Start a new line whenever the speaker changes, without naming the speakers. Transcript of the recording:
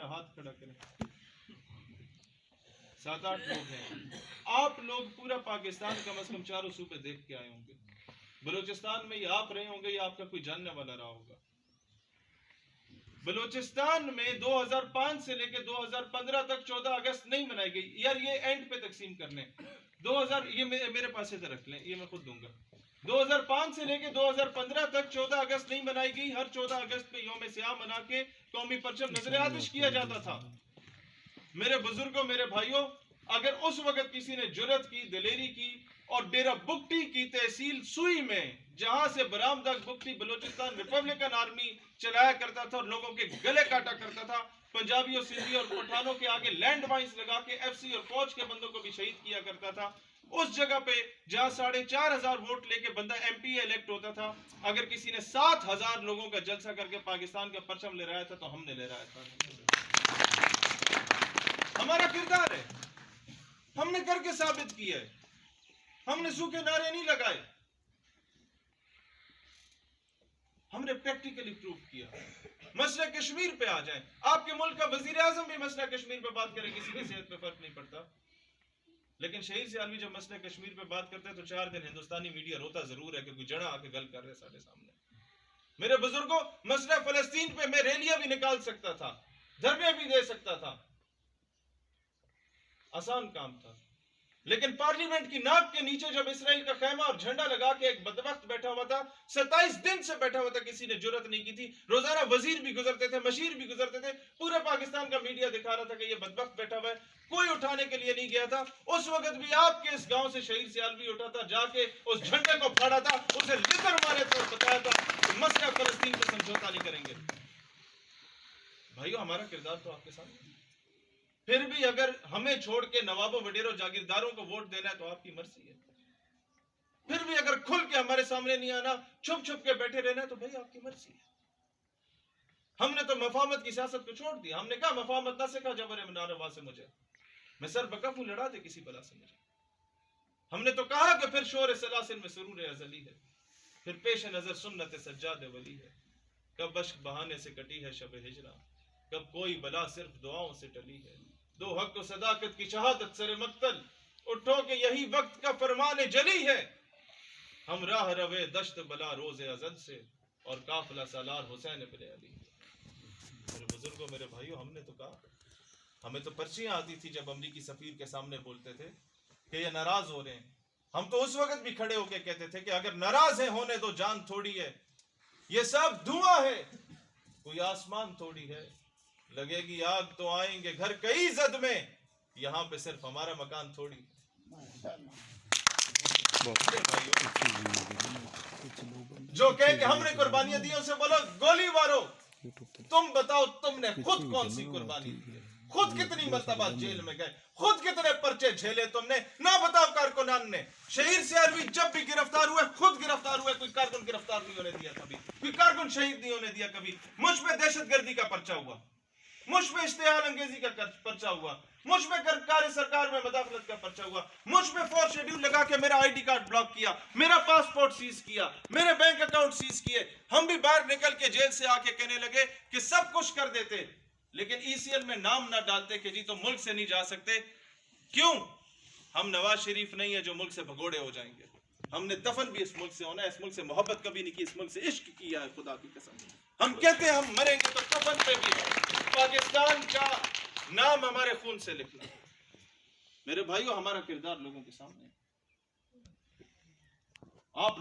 ذرا ہاتھ کھڑا کریں. 7-8 لوگ ہیں. آپ لوگ پورا پاکستان کم از کم چاروں صوبے دیکھ کے آئے ہوں گے. بلوچستان میں یہ آپ رہے ہوں گے یا آپ کا کوئی جاننے والا رہا ہوگا. بلوچستان میں 2005 سے لے کے 2015 تک 14 اگست نہیں منائی گئی. یار یہ اینڈ پہ تقسیم کر لیں. 2000 یہ میرے پاس سے رکھ لیں, یہ میں خود دوں گا. 2005 سے لے کے 2015 تک 14 اگست نہیں منائی گئی. ہر 14 اگست پہ یوم سیاہ منا کے قومی پرچم نظر آتش کیا جاتا تھا. میرے بزرگوں, میرے بھائیوں, اگر اس وقت کسی نے جرت کی, دلیری کی اور ڈیرہ بگٹی کی تحصیل سوئی میں, جہاں سے برامدہ بگٹی بلوچستان ریپبلکن آرمی چلایا کرتا تھا اور لوگوں کے گلے کاٹا کرتا تھا, پنجابیوں, سندھی اور پٹھانوں کے آگے لینڈ مائنز لگا کے ایف سی اور فوج کے بندوں کو بھی شہید کیا کرتا تھا, اس جگہ پہ جہاں 4,500 ووٹ لے کے بندہ ایم پی الیکٹ ہوتا تھا, اگر کسی نے 7,000 لوگوں کا جلسہ کر کے پاکستان کا پرچم لے رہا تھا تو ہم نے لے رہا تھا. ہمارا کردار ہے, ہم نے کر کے ثابت کیا ہے. ہم نے سوکھے نعرے نہیں لگائے, ہم نے پریکٹیکلی پروف کیا. مسئلہ کشمیر پہ آ جائیں. آپ کے ملک کا وزیر اعظم بھی مسئلہ کشمیر پہ بات کرے, کسی کی صحت پہ فرق نہیں پڑتا. لیکن شہید سیالوی جب مسئلہ کشمیر پہ بات کرتے ہیں تو 4 دن ہندوستانی میڈیا روتا ضرور ہے کہ کوئی جڑا آ کے گل کر رہے سارے سامنے. میرے بزرگوں, مسئلہ فلسطین پہ میں ریلیاں بھی نکال سکتا تھا, دھرنے بھی دے سکتا تھا, آسان کام تھا. لیکن پارلیمنٹ کی ناک کے نیچے جب اسرائیل کا خیمہ اور جھنڈا لگا کے ایک بدبخت بیٹھا ہوا تھا, 27 دن سے بیٹھا ہوا تھا, کسی نے جرت نہیں کی تھی. روزانہ وزیر بھی گزرتے تھے, مشیر بھی گزرتے تھے, پورے پاکستان کا میڈیا دکھا رہا تھا کہ یہ بدبخت بیٹھا ہوا ہے, کوئی اٹھانے کے لیے نہیں گیا تھا. اس وقت بھی آپ کے اس گاؤں سے شہید سیالوی اٹھا تھا, جا کے اس جھنڈے کو پھاڑا تھا, اسے لتر مارے تھے اور بتایا تھا کہ مسئلہ فلسطین پر سمجھوتا نہیں کریں گے. بھائیو, ہمارا کردار تو آپ کے سامنے. پھر بھی اگر ہمیں چھوڑ کے نوابوں, وڈیروں, جاگیرداروں کو ووٹ دینا ہے تو آپ کی مرضی ہے. پھر بھی اگر کھل کے ہمارے سامنے نہیں آنا, چھپ چھپ کے بیٹھے رہنا ہے تو بھائی آپ کی مرضی ہے. ہم نے تو مفاہمت کی سیاست کو چھوڑ دیا. ہم نے کہا مفاہمت نہ سکھا جبر ناروا سے مجھے, میں سر بکف ہوں, لڑا دے کسی بلا سے مجھے. ہم نے تو کہا کہ پھر شور سلاسل میں سرور ازلی ہے, پھر پیش نظر سنت سجاد ولی ہے. کب اشک بہانے سے کٹی ہے شب ہجرا, کب کوئی بلا صرف دعاؤں سے ٹلی ہے. دو حق و صداقت کی شہادت سر مقتل, اٹھو کہ یہی وقت کا فرمان جلی ہے. ہم راہ روے دشت بلا روز ازل سے, اور قافلہ سالار حسین ابن علی. میرے بزرگوں, میرے بھائیوں, ہم نے تو کہا, ہمیں تو پرچیاں آتی تھی جب امریکی سفیر کے سامنے بولتے تھے کہ یہ ناراض ہو رہے ہیں. ہم تو اس وقت بھی کھڑے ہو کے کہتے تھے کہ اگر ناراض ہیں ہونے دو, جان تھوڑی ہے, یہ سب دھواں ہے, کوئی آسمان تھوڑی ہے. لگے گی آگ تو آئیں گے گھر کئی زد میں, یہاں پہ صرف ہمارا مکان تھوڑی. جو کہے کہ ہم نے قربانیاں دی, اسے بولو گولی مارو. تم بتاؤ تم نے خود کون سی قربانی دی ہے, خود کتنی مرتبہ جیل میں گئے, خود کتنے پرچے جھیلے تم نے, نہ بتاؤ کارکنان نے. شہید سیالوی جب بھی گرفتار ہوئے خود گرفتار ہوئے, کوئی کارکن گرفتار نہیں ہونے دیا کبھی, کوئی کارکن شہید نہیں ہونے دیا کبھی. مجھ پہ دہشت گردی کا پرچہ ہوا, مجھ پہ اشتعال انگیزی کا پرچہ ہوا, مجھ پہ کار سرکار میں مداخلت کا پرچہ ہوا, مجھ پہ 4 شیڈیول لگا کے میرا آئی ڈی کارڈ بلاک کیا, میرا پاسپورٹ سیز کیا, میرے بینک اکاؤنٹ سیز کیے. ہم بھی باہر نکل کے جیل سے آ کے کہنے لگے کہ سب کچھ کر دیتے, لیکن ای سی ایل میں نام نہ ڈالتے کہ جی تو ملک سے نہیں جا سکتے. کیوں؟ ہم نواز شریف نہیں ہے جو ملک سے بھگوڑے ہو جائیں گے. ہم نے دفن بھی اس ملک سے ہونا ہے, اس ملک سے محبت کبھی نہیں کی, اس ملک سے عشق کیا ہے, خدا کی قسم. ہم کہتے ہیں ہم مریں گے تو کفن پہ بھی پاکستان کا نام ہمارے خون سے لکھنا. میرے بھائیو, ہمارا کردار لوگوں کے سامنے ہے. آپ